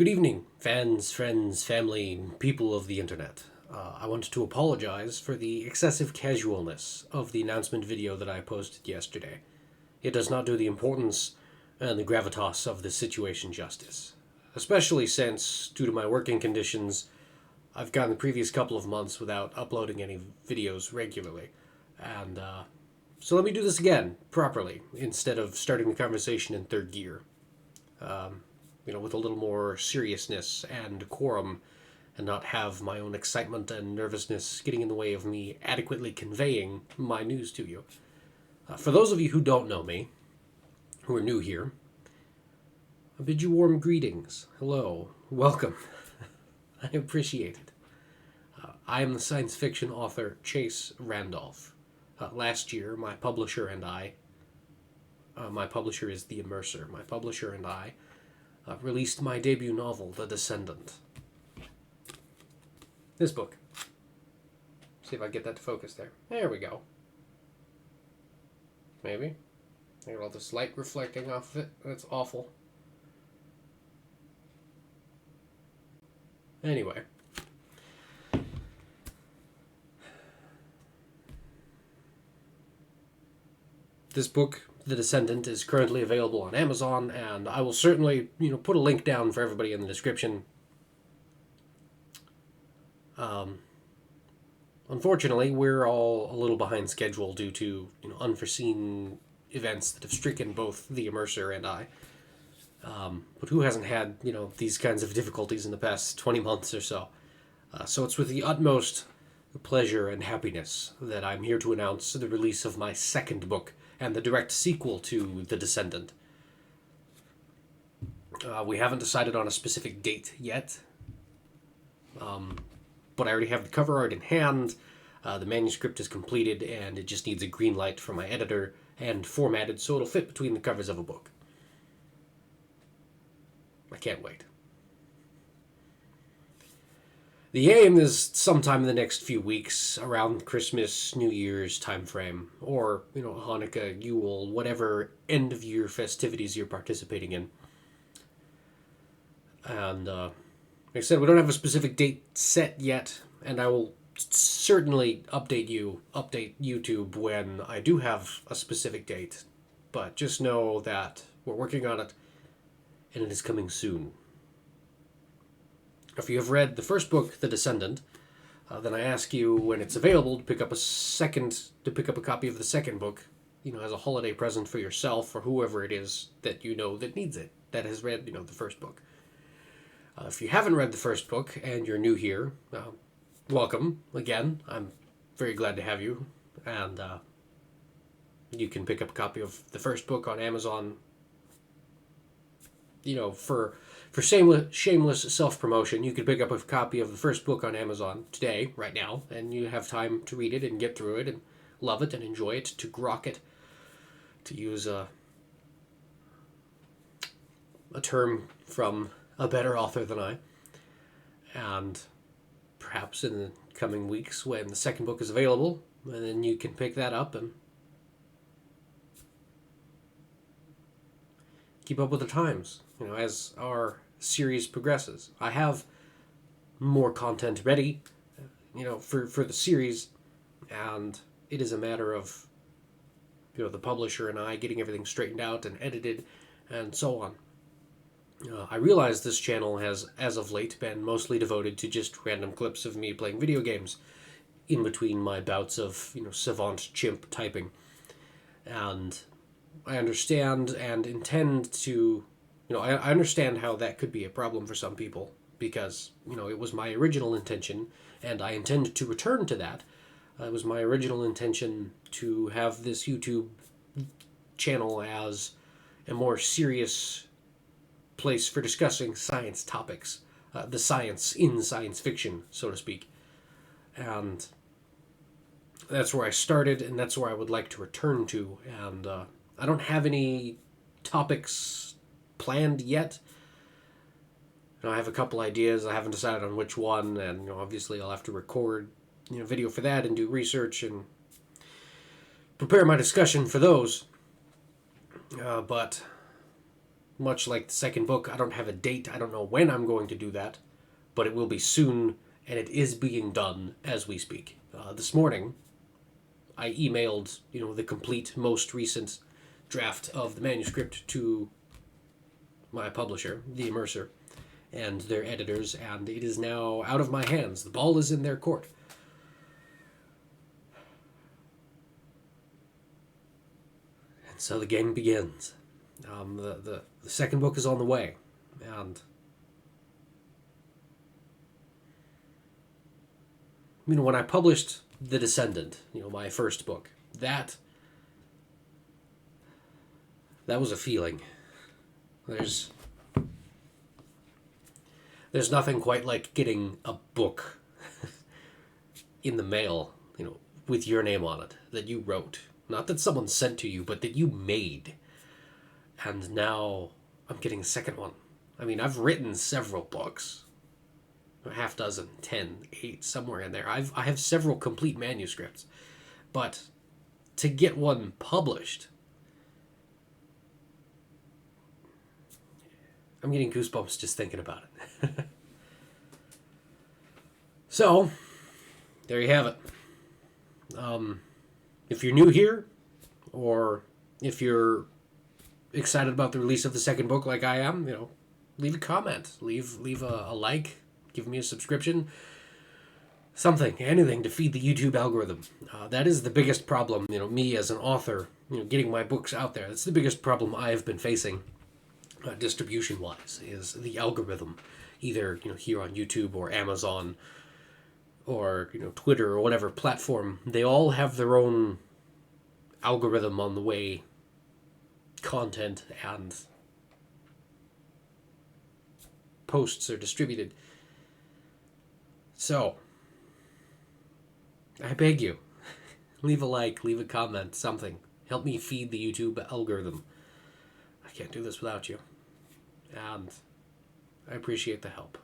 Good evening, fans, friends, family, people of the internet. I want to apologize for the excessive casualness of the announcement video that I posted yesterday. It does not do the importance and the gravitas of the situation justice. Especially since, due to my working conditions, I've gone the previous couple of months without uploading any videos regularly. And so let me do this again, properly, instead of starting the conversation in third gear. With a little more seriousness and decorum, and not have my own excitement and nervousness getting in the way of me adequately conveying my news to you. For those of you who don't know me, who are new here, I bid you warm greetings. Hello. Welcome. I appreciate it. I am the science fiction author Chase Randolph. Last year, my publisher and I, my publisher is The Immerser, my publisher and I released my debut novel, The Descendant. This book. See if I get that to focus there. There we go. Maybe. I got all this light reflecting off of it. That's awful. Anyway. This book, The Descendant, is currently available on Amazon, and I will certainly, put a link down for everybody in the description. Unfortunately, we're all a little behind schedule due to, unforeseen events that have stricken both the Immerser and I. But who hasn't had, these kinds of difficulties in the past 20 months or so? So it's with the utmost pleasure and happiness that I'm here to announce the release of my second book, and the direct sequel to The Descendant. We haven't decided on a specific date yet, but I already have the cover art in hand, the manuscript is completed, and it just needs a green light from my editor and formatted so it'll fit between the covers of a book. I can't wait. The aim is sometime in the next few weeks, around Christmas, New Year's timeframe, or, Hanukkah, Yule, whatever end-of-year festivities you're participating in. And, like I said, we don't have a specific date set yet, and I will certainly update YouTube when I do have a specific date. But just know that we're working on it, and it is coming soon. If you have read the first book, The Descendant, then I ask you when it's available to pick up a copy of the second book, as a holiday present for yourself or whoever it is that that needs it, that has read, the first book. If you haven't read the first book and you're new here, welcome again. I'm very glad to have you, and you can pick up a copy of the first book on Amazon. For shameless self-promotion, you could pick up a copy of the first book on Amazon today, right now, and you have time to read it and get through it and love it and enjoy it, to grok it, to use a term from a better author than I. And perhaps in the coming weeks when the second book is available, and then you can pick that up and keep up with the times, as our series progresses. I have more content ready, for the series, and it is a matter of, the publisher and I getting everything straightened out and edited and so on. I realize this channel has, as of late, been mostly devoted to just random clips of me playing video games in between my bouts of, savant chimp typing. And I understand and intend to, I understand how that could be a problem for some people because, it was my original intention, and I intend to return to that. It was my original intention to have this YouTube channel as a more serious place for discussing science topics, the science in science fiction, so to speak. And that's where I started, and that's where I would like to return to. And I don't have any topics planned yet. I have a couple ideas. I haven't decided on which one, and obviously I'll have to record video for that and do research and prepare my discussion for those. But much like the second book, I don't have a date. I don't know when I'm going to do that, but it will be soon, and it is being done as we speak. This morning, I emailed, the complete, most recent draft of the manuscript to my publisher, The Immerser, and their editors, and it is now out of my hands. The ball is in their court. And so the game begins. The second book is on the way, and when I published The Descendant, my first book, that was a feeling. There's nothing quite like getting a book in the mail, with your name on it, that you wrote. Not that someone sent to you, but that you made. And now I'm getting a second one. I mean, I've written several books. A half dozen, 10, 8, somewhere in there. I have several complete manuscripts. But to get one published, I'm getting goosebumps just thinking about it. So, there you have it. If you're new here, or if you're excited about the release of the second book like I am, leave a comment, leave a like, give me a subscription, something, anything to feed the YouTube algorithm. That is the biggest problem, me as an author, getting my books out there. That's the biggest problem I've been facing, distribution-wise, is the algorithm. Either, here on YouTube or Amazon or, Twitter or whatever platform. They all have their own algorithm on the way content and posts are distributed. So, I beg you, leave a like, leave a comment, something. Help me feed the YouTube algorithm. I can't do this without you. And I appreciate the help.